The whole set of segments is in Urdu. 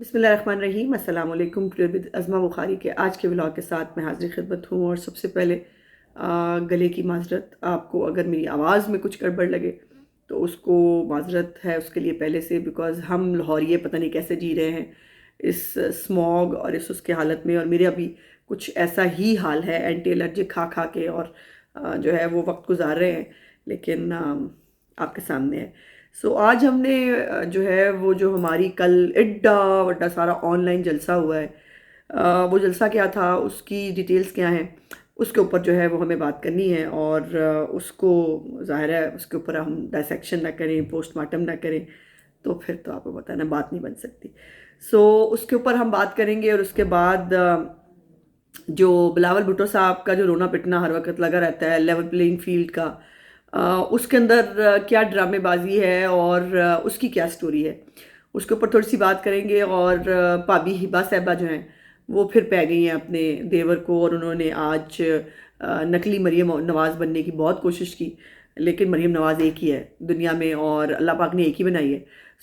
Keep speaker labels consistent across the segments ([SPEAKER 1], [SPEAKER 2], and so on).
[SPEAKER 1] بسم اللہ الرحمن الرحیم۔ السلام علیکم۔ ود ازما بخاری کے آج کے ولاگ کے ساتھ میں حاضر خدمت ہوں، اور سب سے پہلے گلے کی معذرت۔ آپ کو اگر میری آواز میں کچھ گڑبڑ لگے تو اس کو معذرت ہے اس کے لیے پہلے سے، بیکاز ہم لاہوریے پتہ نہیں کیسے جی رہے ہیں اس اسموگ اور اس کے حالت میں، اور میرا بھی کچھ ایسا ہی حال ہے، اینٹی الرجک کھا کھا کے، اور جو ہے وہ وقت گزار رہے ہیں، لیکن آپ کے سامنے ہے۔ سو آج ہم نے جو ہے وہ جو ہماری کل ایڈا وڈا سارا آن لائن جلسہ ہوا ہے، وہ جلسہ کیا تھا، اس کی ڈیٹیلز کیا ہیں، اس کے اوپر جو ہے وہ ہمیں بات کرنی ہے، اور اس کو ظاہر ہے اس کے اوپر ہم ڈائسیکشن نہ کریں، پوسٹ مارٹم نہ کریں تو پھر تو آپ کو پتہ ہے نا بات نہیں بن سکتی۔ سو اس کے اوپر ہم بات کریں گے، اور اس کے بعد جو بلاول بھٹو صاحب کا جو رونا پٹنا ہر وقت لگا رہتا ہے لیول پلینگ فیلڈ کا، اس کے اندر کیا ڈرامے بازی ہے اور اس کی کیا سٹوری ہے، اس کے اوپر تھوڑی سی بات کریں گے۔ اور پابی ہبا صاحبہ جو ہیں وہ پھر پہ گئی ہیں اپنے دیور کو، اور انہوں نے آج نقلی مریم نواز بننے کی بہت کوشش کی، لیکن مریم نواز ایک ہی ہے دنیا میں، اور اللہ پاک نے ایک ہی بنائی ہے۔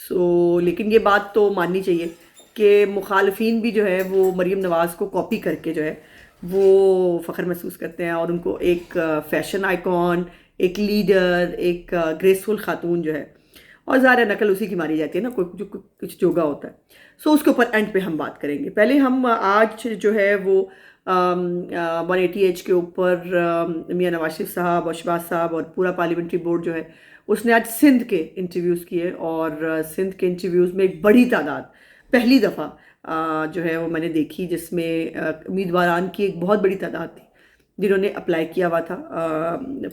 [SPEAKER 1] سو لیکن یہ بات تو ماننی چاہیے کہ مخالفین بھی جو ہے وہ مریم نواز کو کاپی کر کے جو ہے وہ فخر محسوس کرتے ہیں، اور ان کو ایک فیشن آئیکن، ایک لیڈر، ایک گریسفل خاتون جو ہے، اور ظاہر نقل اسی کی ماری جاتی ہے نا، کوئی کچھ جوگا ہوتا ہے۔ سو اس کے اوپر اینڈ پہ ہم بات کریں گے۔ پہلے ہم آج جو ہے وہ 180H کے اوپر میاں نواز شریف صاحب اور شہباز صاحب اور پورا پارلیمنٹری بورڈ جو ہے اس نے آج سندھ کے انٹرویوز کیے، اور سندھ کے انٹرویوز میں ایک بڑی تعداد، پہلی دفعہ جو ہے وہ میں نے دیکھی، جس میں امیدواران کی ایک بہت بڑی تعداد تھی جنہوں نے اپلائی کیا ہوا تھا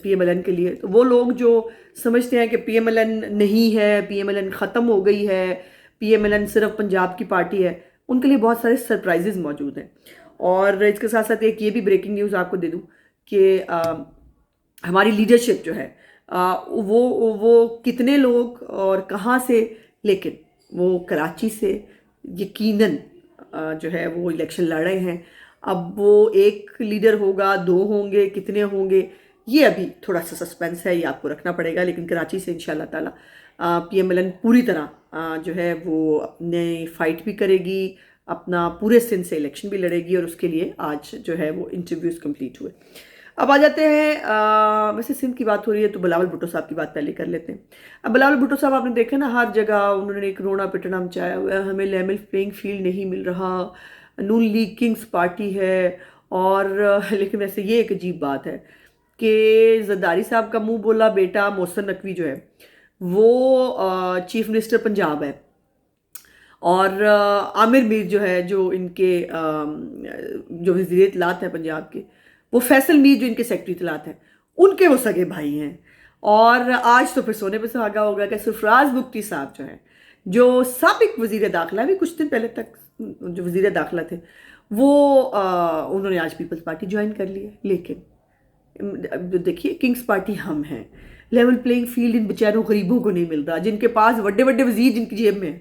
[SPEAKER 1] پی ایم ایل این کے لیے۔ تو وہ لوگ جو سمجھتے ہیں کہ پی ایم ایل این نہیں ہے، پی ایم ایل این ختم ہو گئی ہے، پی ایم ایل این صرف پنجاب کی پارٹی ہے، ان کے لیے بہت سارے سرپرائزز موجود ہیں۔ اور اس کے ساتھ ساتھ ایک یہ بھی بریکنگ نیوز آپ کو دے دوں کہ ہماری لیڈرشپ جو ہے وہ کتنے لوگ اور کہاں سے، لیکن وہ کراچی سے یقیناً جو ہے وہ الیکشن لڑ رہے ہیں۔ اب وہ ایک لیڈر ہوگا، دو ہوں گے، کتنے ہوں گے، یہ ابھی تھوڑا سا سسپینس ہے، یہ آپ کو رکھنا پڑے گا، لیکن کراچی سے انشاءاللہ تعالی پی ایم ایل این پوری طرح جو ہے وہ اپنے فائٹ بھی کرے گی، اپنا پورے سندھ سے الیکشن بھی لڑے گی، اور اس کے لیے آج جو ہے وہ انٹرویوز کمپلیٹ ہوئے۔ اب آ جاتے ہیں، ویسے سندھ کی بات ہو رہی ہے تو بلاول بھٹو صاحب کی بات پہلے کر لیتے ہیں۔ اب بلاول بھٹو صاحب آپ نے دیکھا نا، ہر جگہ انہوں نے ایک رونا پٹنا مچایا ہوا ہے، ہمیں لیول پلینگ فیلڈ نہیں مل رہا، نون لیگ کنگز پارٹی ہے، اور لیکن ویسے یہ ایک عجیب بات ہے کہ زرداری صاحب کا منہ بولا بیٹا محسن نقوی جو ہے وہ چیف منسٹر پنجاب ہے، اور عامر میر جو ہے جو ان کے جو وزیر اطلاعات ہیں پنجاب کے، وہ فیصل میر جو ان کے سیکرٹری اطلاعات ہیں، ان کے وہ سگے بھائی ہیں۔ اور آج تو پھر سونے پہ سہاگا ہوگا کہ سرفراز بگٹی صاحب جو ہیں، جو سابق وزیر داخلہ بھی کچھ دن پہلے تک جو وزیر داخلہ تھے، وہ انہوں نے آج پیپلز پارٹی جوائن کر لی ہے۔ لیکن دیکھیے، کنگز پارٹی ہم ہیں، لیول پلینگ فیلڈ ان بیچاروں غریبوں کو نہیں مل رہا، جن کے پاس بڑے بڑے وزیر جن کی جیب میں ہیں،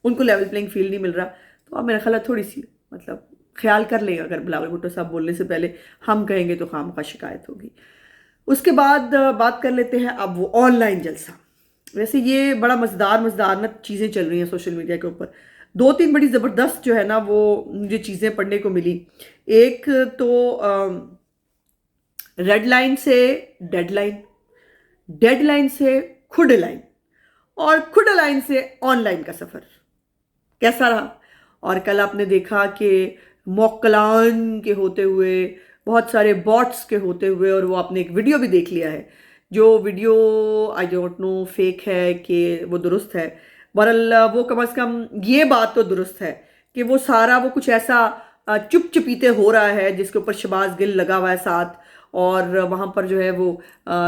[SPEAKER 1] ان کو لیول پلینگ فیلڈ نہیں مل رہا۔ تو اب میرا خیال ہے تھوڑی سی مطلب خیال کر لیں، اگر بلاول بھٹو صاحب بولنے سے پہلے ہم کہیں گے تو خامخواہ شکایت ہوگی۔ اس کے بعد بات کر لیتے ہیں اب وہ آن لائن جلسہ۔ ویسے یہ بڑا مزدار چیزیں چل رہی ہیں سوشل میڈیا کے اوپر، دو تین بڑی زبردست جو ہے نا وہ مجھے چیزیں پڑھنے کو ملی۔ ایک تو ریڈ لائن سے ڈیڈ لائن، ڈیڈ لائن سے کھڈ لائن، اور کھڈ لائن سے آن لائن کا سفر کیسا رہا۔ اور کل آپ نے دیکھا کہ موکلان کے ہوتے ہوئے، بہت سارے باٹس کے ہوتے ہوئے، اور وہ آپ نے ایک ویڈیو بھی دیکھ لیا ہے، جو video I don't know fake ہے کہ وہ درست ہے، بہرحال وہ کم از کم یہ بات تو درست ہے کہ وہ سارا وہ کچھ ایسا چپ چپیتے ہو رہا ہے جس کے اوپر شہباز گل لگا ہوا ہے ساتھ، اور وہاں پر جو ہے وہ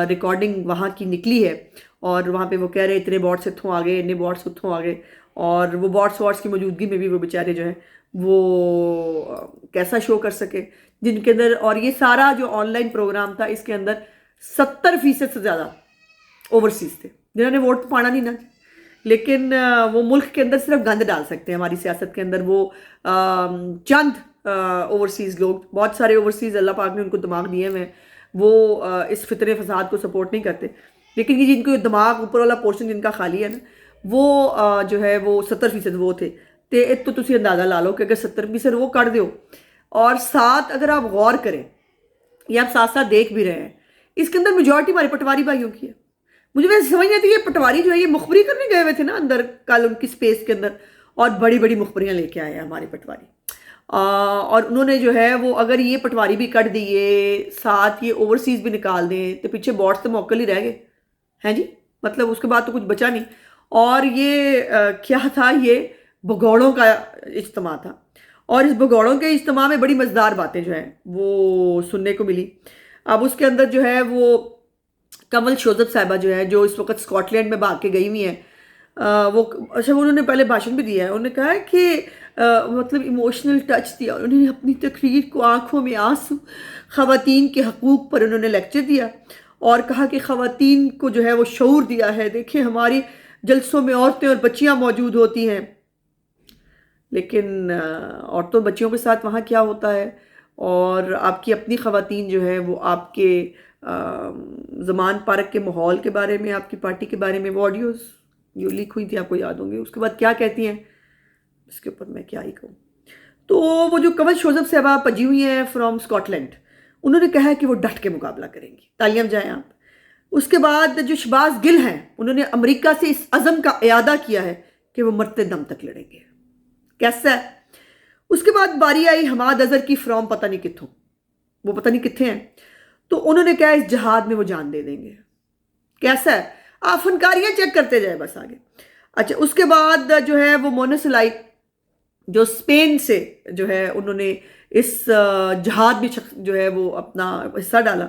[SPEAKER 1] ریکارڈنگ وہاں کی نکلی ہے، اور وہاں پہ وہ کہہ رہے اتنے باٹس اتھوں آگے، اتنے باٹس اتھوں آگے، اور وہ باٹس کی موجودگی میں بھی وہ بیچارے جو ہیں وہ کیسا شو کر سکے، جن کے اندر، اور یہ سارا جو آن لائن پروگرام تھا اس کے اندر 70% سے زیادہ اوورسیز تھے، جنہوں نے ووٹ پانا نہیں نا، لیکن وہ ملک کے اندر صرف گند ڈال سکتے ہیں ہماری سیاست کے اندر، وہ چند اوورسیز لوگ، بہت سارے اوورسیز اللہ پاک نے ان کو دماغ دیے ہوئے ہیں، وہ اس فتنے فساد کو سپورٹ نہیں کرتے، لیکن یہ جن کو دماغ اوپر والا پورشن جن کا خالی ہے نا، وہ جو ہے وہ 70% وہ تھے۔ ਤੇ ਇਹ ਤੋਂ ਤੁਸੀਂ ਅੰਦਾਜ਼ਾ ਲਾ ਲਓ کہ اگر 70% وہ کر دیو اور ساتھ اگر آپ غور کریں یہ آپ ساتھ ساتھ دیکھ بھی رہے ہیں اس کے اندر میجورٹی ہمارے پٹواری بھائیوں کی ہے. مجھے ویسے سمجھ نہیں آتی یہ پٹواری جو ہے یہ مخبری کرنے گئے ہوئے تھے نا اندر کل ان کی سپیس کے اندر اور بڑی بڑی مخبریاں لے کے آئے ہیں ہمارے پٹواری اور انہوں نے جو ہے وہ اگر یہ پٹواری بھی کٹ دیے ساتھ یہ اوورسیز بھی نکال دیں تو پیچھے بورڈز تو موکل ہی رہ گئے ہیں جی. مطلب اس کے بعد تو کچھ بچا نہیں. اور یہ کیا تھا یہ بگوڑوں کا اجتماع تھا اور اس بگوڑوں کے اجتماع میں بڑی مزیدار باتیں جو ہیں وہ سننے کو ملی. اب اس کے اندر جو ہے وہ کمل شوزب صاحبہ جو ہے جو اس وقت اسکاٹ لینڈ میں بھاگ کے گئی ہوئی ہیں وہ اچھا انہوں نے پہلے بھاشن بھی دیا ہے. انہوں نے کہا ہے کہ مطلب ایموشنل ٹچ دیا انہوں نے اپنی تقریر کو آنکھوں میں آنسو خواتین کے حقوق پر انہوں نے لیکچر دیا اور کہا کہ خواتین کو جو ہے وہ شعور دیا ہے. دیکھیں ہماری جلسوں میں عورتیں اور بچیاں موجود ہوتی ہیں لیکن عورتوں بچیوں کے ساتھ وہاں کیا ہوتا ہے اور آپ کی اپنی خواتین جو ہے وہ آپ کے زمان پارک کے ماحول کے بارے میں آپ کی پارٹی کے بارے میں وہ آڈیوز جو لیک ہوئی تھی آپ کو یاد ہوں گے اس کے بعد کیا کہتی ہیں اس کے اوپر میں کیا ہی کہوں. تو وہ جو کمل شوزب صاحبہ پجی ہوئی ہیں فرام اسکاٹ لینڈ انہوں نے کہا ہے کہ وہ ڈٹ کے مقابلہ کریں گی. تالیاں جائیں آپ. اس کے بعد جو شہباز گل ہیں انہوں نے امریکہ سے اس عزم کا اعادہ کیا ہے کہ وہ مرتے دم تک لڑیں گے. کیسا ہے؟ اس کے بعد باری آئی حماد اظہر کی فرام پتہ نہیں کتوں وہ پتہ نہیں کتنے ہیں تو انہوں نے کہا اس جہاد میں وہ جان دے دیں گے. کیسا ہے؟ آپ فنکاریاں چیک کرتے جائیں بس آگے. اچھا اس کے بعد جو ہے وہ مونسلائی جو اسپین سے جو ہے انہوں نے اس جہاد میں جو ہے وہ اپنا حصہ ڈالا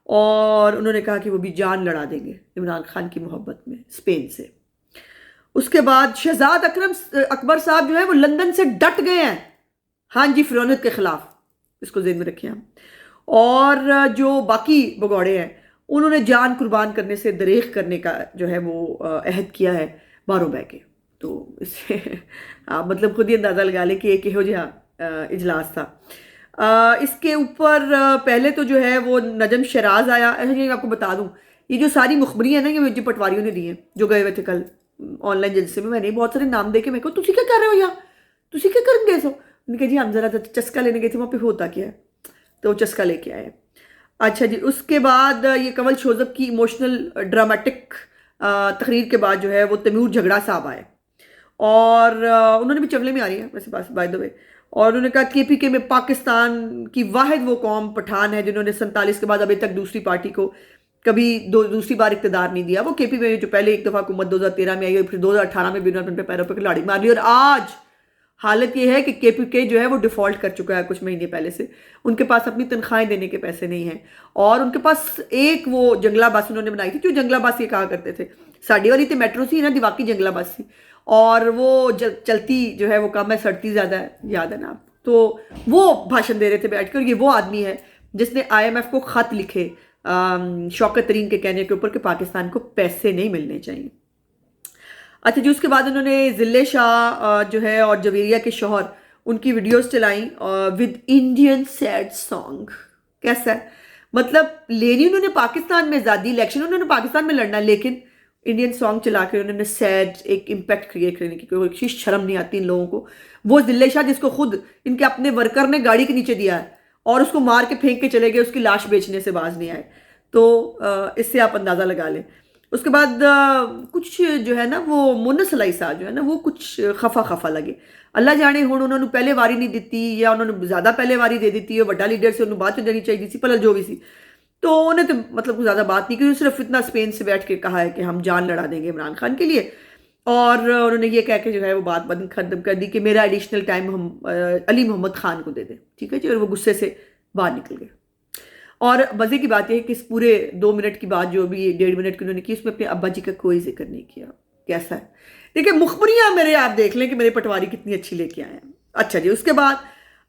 [SPEAKER 1] اور انہوں نے کہا کہ وہ بھی جان لڑا دیں گے عمران خان کی محبت میں اسپین سے. اس کے بعد شہزاد اکبر صاحب جو ہے وہ لندن سے ڈٹ گئے ہیں ہاں جی فرونت کے خلاف. اس کو ذہن میں رکھیں ہم. اور جو باقی بگوڑے ہیں انہوں نے جان قربان کرنے سے دریغ کرنے کا جو ہے وہ عہد کیا ہے باروں بہ کے. تو اس سے آپ مطلب خود ہی اندازہ لگا لیں کہ ایک یہو جہاں اجلاس تھا. اس کے اوپر پہلے تو جو ہے وہ نجم شیراز آیا. ایسا آپ کو بتا دوں یہ جو ساری مخبریاں ہیں نا یہ مجھے پٹواریوں نے دی ہیں جو گئے ہوئے تھے کل آن لائن جلسے میں نے بہت سارے نام دے کے میں کہا تسی کیا کر رہے ہو یہاں تسی کیا کریں گے سو ان نے کہا جی ہم ذرا چسکا لینے گئے تھے وہاں پہ ہوتا کیا ہے تو چسکا لے کے آئے. اچھا جی اس کے بعد یہ کمل شوزب کی ایموشنل ڈرامیٹک تقریر کے بعد جو ہے وہ تیمور جھگڑا صاحب آئے اور انہوں نے بھی چملے میں آ رہی ہیں ویسے پاس بائی دا وے اور انہوں نے کہا کے پی کے میں پاکستان کی واحد وہ قوم پٹھان ہے جنہوں نے 47 کے بعد ابھی تک دوسری پارٹی کو کبھی دوسری بار اقتدار نہیں دیا. وہ کے پی میں جو پہلے ایک دفعہ حکومت 2013 میں آئی اور پھر 2018 میں بھی انہوں نے پیروں پہ لاڑی مار لی اور آج حالت یہ ہے کہ کے پی کے جو ہے وہ ڈیفالٹ کر چکا ہے کچھ مہینے پہلے سے. ان کے پاس اپنی تنخواہیں دینے کے پیسے نہیں ہیں اور ان کے پاس ایک وہ جنگلہ بس انہوں نے بنائی تھی جو جنگلہ بس یہ کہا کرتے تھے ساڑی والی تو میٹرو سی نا دی واقعی جنگلہ بس سی اور وہ چلتی جو ہے وہ کم ہے سڑتی زیادہ ہے یاد ہے نا آپ. تو وہ بھاشن دے رہے تھے بیٹھ کے اور یہ وہ آدمی ہے جس نے آئی ایم ایف کو خط لکھے شوکت ترین کے کہنے کے اوپر کہ پاکستان کو پیسے نہیں ملنے چاہیے. اچھا جی اس کے بعد انہوں نے ذلے شاہ جو ہے اور جویریہ کے شوہر ان کی ویڈیوز چلائیں ود انڈین سیڈ سانگ. کیسا ہے مطلب لینی انہوں نے پاکستان میں آزادی الیکشن انہوں نے پاکستان میں لڑنا لیکن انڈین سانگ چلا کے انہوں نے سیڈ ایک امپیکٹ کریٹ کرنے کی کوئی شرم نہیں آتی ان لوگوں کو. وہ ذلے شاہ جس کو خود ان کے اپنے ورکر نے گاڑی کے نیچے دیا ہے اور اس کو مار کے پھینک کے چلے گئے اس کی لاش بیچنے سے باز نہیں آئے تو اس سے آپ اندازہ لگا لیں. اس کے بعد کچھ جو ہے نا وہ مونسلائی صاحب جو ہے نا وہ کچھ خفا لگے. اللہ جانے ہوں انہوں نے پہلے واری نہیں دیتی یا انہوں نے زیادہ پہلے واری دے دیتی ہے وڈا لیڈر سے انہوں بات دینی چاہیے سی پلل جو بھی سی تو انہیں تو مطلب زیادہ بات نہیں کی صرف اتنا اسپین سے بیٹھ کے کہا ہے کہ ہم جان لڑا دیں گے عمران خان کے لیے اور انہوں نے یہ کہہ کے جو ہے وہ بات بند ختم کر دی کہ میرا ایڈیشنل ٹائم ہم علی محمد خان کو دے دیں. ٹھیک ہے جی اور وہ غصے سے باہر نکل گئے. اور مزے کی بات یہ ہے کہ اس پورے 2 منٹ کی بات جو بھی 1.5 منٹ کی انہوں نے کی اس میں اپنے ابا جی کا کوئی ذکر نہیں کیا. کیسا ہے دیکھیں مخبریاں میرے آپ دیکھ لیں کہ میرے پٹواری کتنی اچھی لے کے آئے ہیں. اچھا جی اس کے بعد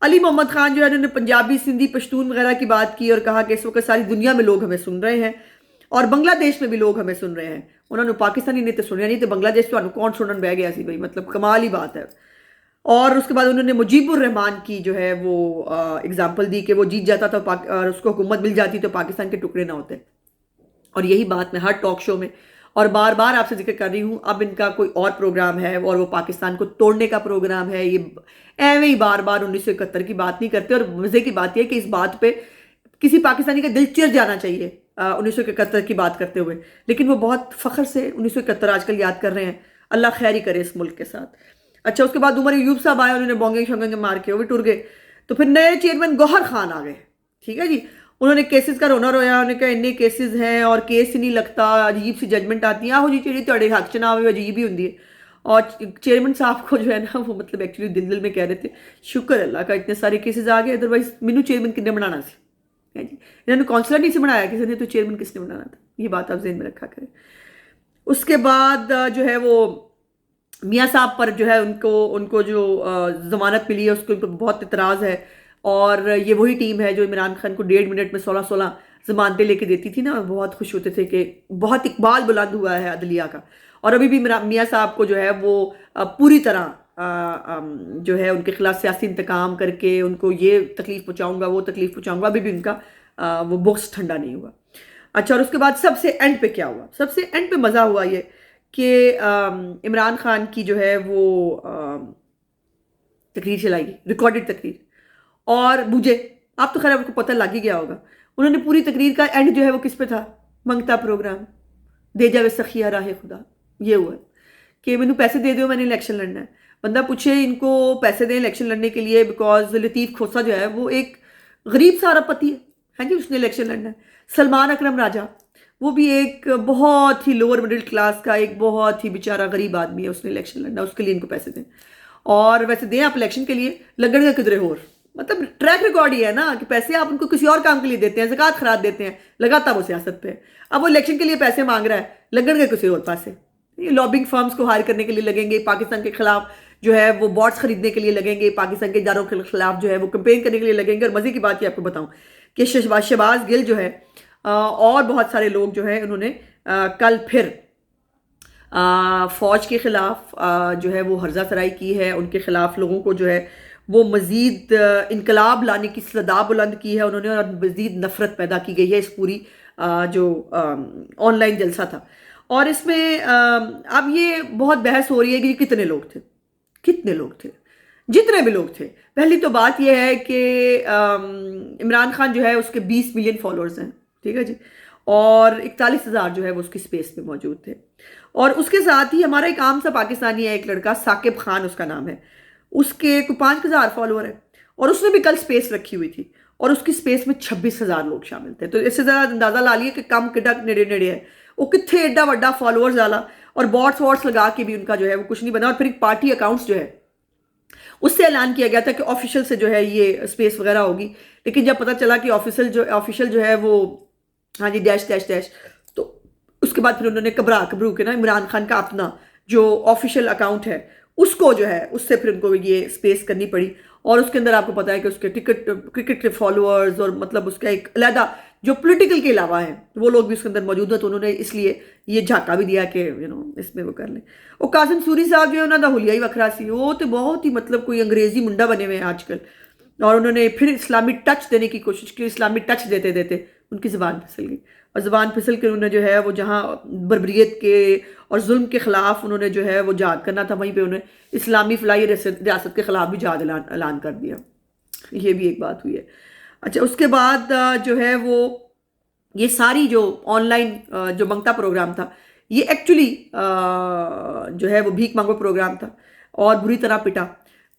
[SPEAKER 1] علی محمد خان جو ہے انہوں نے پنجابی سندھی پشتون وغیرہ کی بات کی اور کہا کہ اس وقت ساری دنیا میں لوگ ہمیں سن رہے ہیں اور بنگلہ دیش میں بھی لوگ ہمیں سن رہے ہیں. انہوں نے پاکستانی نے تو سنیا نہیں تو بنگلہ دیش تو کون سنن بہ گیا سی بھائی مطلب کمال ہی بات ہے. اور اس کے بعد انہوں نے مجیب الرحمان کی جو ہے وہ اگزامپل دی کہ وہ جیت جاتا تھا اور اس کو حکومت مل جاتی تو پاکستان کے ٹکڑے نہ ہوتے اور یہی بات میں ہر ٹاک شو میں اور بار بار آپ سے ذکر کر رہی ہوں، اب ان کا کوئی اور پروگرام ہے اور وہ پاکستان کو توڑنے کا پروگرام ہے. یہ ایویں ہی بار بار 1971 کی بات نہیں کرتے. اور مزے کی بات یہ ہے کہ اس بات پہ کسی پاکستانی کا دل چر جانا چاہیے 1971 کی بات کرتے ہوئے، لیکن وہ بہت فخر سے 1971 آج کل یاد کر رہے ہیں. اللہ خیر ہی کرے اس ملک کے ساتھ. اچھا، اس کے بعد عمر ایوب صاحب آئے، انہوں نے بونگے شونگے مار کے وہ بھی ٹر گئے. تو پھر نئے چیئرمین گوہر خان آ گئے. ٹھیک ہے جی، انہوں نے کیسز کا رونا رویا. انہوں نے کہا اتنے کیسز ہیں اور کیس ہی نہیں لگتا، عجیب سی ججمنٹ آتی ہے. آہو جی چیڑی تھوڑے حق چناو عجیب ہی ہوں. اور چیئرمین صاحب کو جو ہے نا وہ مطلب ایکچولی دل میں کہہ رہے تھے شکر اللہ کا اتنے سارے کیسز آ گئے، ادروائز مینو چیئرمین کن نے بنانا سی. انہوں نے کونسلر نہیں سے بنایا کسی نے، تو چیئرمین کس نے بنانا تھا؟ یہ بات آپ ذہن میں رکھا کریں. اس کے بعد جو ہے وہ میاں صاحب پر جو ہے ان کو جو ضمانت ملی ہے اس کو ان پر بہت اعتراض ہے. اور یہ وہی ٹیم ہے جو عمران خان کو 1.5 منٹ میں 16 ضمانتیں لے کے دیتی تھی نا. بہت خوش ہوتے تھے کہ بہت اقبال بلند ہوا ہے عدلیہ کا. اور ابھی بھی میاں صاحب کو جو ہے وہ پوری طرح جو ہے ان کے خلاف سیاسی انتقام کر کے ان کو یہ تکلیف پہنچاؤں گا وہ تکلیف پہنچاؤں گا، ابھی بھی ان کا وہ بغض ٹھنڈا نہیں ہوا. اچھا، اور اس کے بعد سب سے اینڈ پہ کیا ہوا؟ سب سے اینڈ پہ مزہ ہوا یہ کہ عمران خان کی جو ہے وہ تقریر چلائی گئی، ریکارڈڈ تقریر. اور مجھے آپ تو خیر آپ کو پتہ لگ ہی گیا ہوگا، انہوں نے پوری تقریر کا اینڈ جو ہے وہ کس پہ تھا؟ منگتا پروگرام، دے جاوے سخیہ راہ خدا. یہ ہوا کہ مینوں پیسے دے دیو، میں نے الیکشن لڑنا ہے. بندہ پوچھے ان کو پیسے دیں الیکشن لڑنے کے لیے، بیکاز لطیف کھوسا جو ہے وہ ایک غریب سا ارب پتی ہے. ہاں جی، اس نے الیکشن لڑنا ہے. سلمان اکرم راجہ وہ بھی ایک بہت ہی لوور مڈل کلاس کا ایک بہت ہی بیچارہ غریب آدمی ہے، اس نے الیکشن لڑنا، اس کے لیے ان کو پیسے دیں. اور ویسے دیں آپ الیکشن کے لیے، لگن کا کدرے ہور مطلب ٹریک ریکارڈ ہی ہے نا کہ پیسے آپ ان کو کسی اور کام کے لیے دیتے ہیں، زکوٰۃ خراج دیتے ہیں، لگاتا وہ سیاست پہ. اب وہ الیکشن کے لیے پیسے مانگ رہا ہے، لگن کے کسی اور پاسے. یہ لابنگ فرمز کو ہائر کرنے کے لیے لگیں گے، پاکستان کے خلاف جو ہے وہ باٹس خریدنے کے لیے لگیں گے، پاکستان کے اداروں کے خلاف جو ہے وہ کمپین کرنے کے لیے لگیں گے. اور مزے کی بات یہ آپ کو بتاؤں کہ شہباز گل جو ہے اور بہت سارے لوگ جو ہیں انہوں نے کل پھر فوج کے خلاف جو ہے وہ ہرزہ سرائی کی ہے. ان کے خلاف لوگوں کو جو ہے وہ مزید انقلاب لانے کی صدا بلند کی ہے انہوں نے، اور مزید نفرت پیدا کی گئی ہے اس پوری جو آن لائن جلسہ تھا. اور اس میں اب یہ بہت بحث ہو رہی ہے کہ کتنے لوگ تھے. جتنے بھی لوگ تھے، پہلی تو بات یہ ہے کہ عمران خان جو ہے اس کے 20 ملین فالوورز ہیں. ٹھیک ہے جی، اور 41,000 جو ہے وہ اس کی سپیس میں موجود تھے. اور اس کے ساتھ ہی ہمارا ایک عام سا پاکستانی ہے، ایک لڑکا ثاقب خان اس کا نام ہے، اس کے کوئی 5,000 فالوور ہیں. اور اس نے بھی کل سپیس رکھی ہوئی تھی اور اس کی سپیس میں 26,000 لوگ شامل تھے. تو اس سے ذرا اندازہ لا لیے کہ کم کڈا نیڑے نیڑے ہے، وہ کتنے ایڈا وڈا فالوورز والا. اور باٹس واٹس لگا کے بھی ان کا جو ہے وہ کچھ نہیں بنا. اور پھر ایک پارٹی اکاؤنٹس جو ہے اس سے اعلان کیا گیا تھا کہ آفیشیل سے جو ہے یہ سپیس وغیرہ ہوگی. لیکن جب پتہ چلا کہ آفیشیل جو ہے وہ ہاں جی ڈیش ڈیش ڈیش، تو اس کے بعد پھر انہوں نے کبرو کے نا عمران خان کا اپنا جو آفیشیل اکاؤنٹ ہے اس کو جو ہے اس سے پھر ان کو یہ سپیس کرنی پڑی. اور اس کے اندر آپ کو پتا ہے کہ اس کے کرکٹ کے فالوورز اور مطلب اس کا ایک علیحدہ جو پولیٹیکل کے علاوہ ہیں وہ لوگ بھی اس کے اندر موجود ہیں. تو انہوں نے اس لیے یہ جھاکا بھی دیا کہ اس میں وہ کر لیں. وہ قاسم سوری صاحب جو ہے انہوں نے حلیہ ہی وکھرا سی، وہ تو بہت ہی مطلب کوئی انگریزی منڈا بنے ہوئے ہیں آج کل. اور انہوں نے پھر اسلامی ٹچ دینے کی کوشش کی. اسلامی ٹچ دیتے دیتے ان کی زبان پھسل گئی، اور زبان پھسل کے انہوں نے جو ہے وہ جہاں بربریت کے اور ظلم کے خلاف انہوں نے جو ہے وہ جہاد کرنا تھا، وہیں پہ انہوں نے اسلامی فلاحی ریاست کے خلاف بھی جہاد اعلان کر دیا. یہ بھی ایک بات ہوئی ہے. اچھا، اس کے بعد جو ہے وہ یہ ساری جو آن لائن جو منگتا پروگرام تھا یہ ایکچولی جو ہے وہ بھیک مانگو پروگرام تھا اور بری طرح پٹا.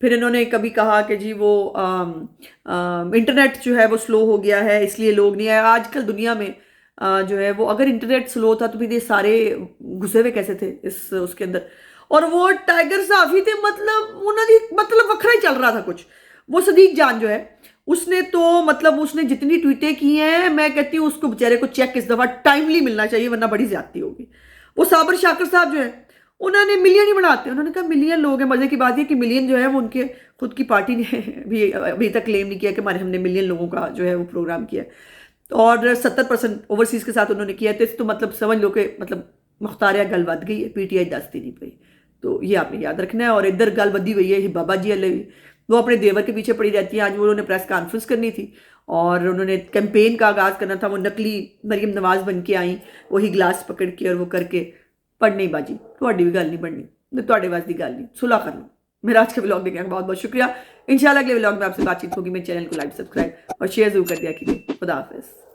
[SPEAKER 1] پھر انہوں نے کبھی کہا کہ جی وہ انٹرنیٹ جو ہے وہ سلو ہو گیا ہے اس لیے لوگ نہیں آئے. آج کل دنیا میں جو ہے وہ اگر انٹرنیٹ سلو تھا تو پھر یہ سارے گھسے ہوئے کیسے تھے اس کے اندر. اور وہ ٹائیگر صحافی تھے، مطلب انہوں نے مطلب وکھرا ہی چل رہا تھا کچھ. وہ صدیق جان جو ہے اس نے تو مطلب اس نے جتنی ٹویٹیں کی ہیں میں کہتی ہوں اس کو بیچارے کو چیک اس دفعہ ٹائملی ملنا چاہیے ورنہ بڑی زیادتی ہوگی. وہ صابر شاکر صاحب جو ہے انہوں نے ملین ہی بناتے ہیں. انہوں نے کہا ملین لوگ ہیں. مزے کی بات یہ کہ ملین جو ہے وہ ان کے خود کی پارٹی نے بھی ابھی تک کلیم نہیں کیا کہ ہم نے ملین لوگوں کا جو ہے وہ پروگرام کیا. اور 70% اوورسیز کے ساتھ انہوں نے کیا تھا. تو مطلب سمجھ لو کہ مطلب مختاریہ گل ود گئی ہے، پی ٹی آئی دستی نہیں پئی. تو یہ آپ نے یاد رکھنا ہے. اور ادھر گل بدی ہوئی ہے بابا جی علیہ، وہ اپنے دیور کے پیچھے پڑی رہتی ہیں. آج انہوں نے پریس کانفرنس کرنی تھی اور انہوں نے کیمپین کا آغاز کرنا تھا. وہ نقلی مریم نواز بن کے آئیں، وہی گلاس پکڑ کے اور وہ کر کے پڑھنی باجی تھوڑی بھی گل نہیں بننی تھوڑے بس کی گل نہیں صلح کر لو. میرا آج کا ولاگ دیکھنے کا بہت بہت شکریہ. انشاءاللہ اگلے ولاگ میں آپ سے بات چیت ہوگی. میرے چینل کو لائک سبسکرائب اور شیئر ضرور کر دیا کیجیے. خدا حافظ.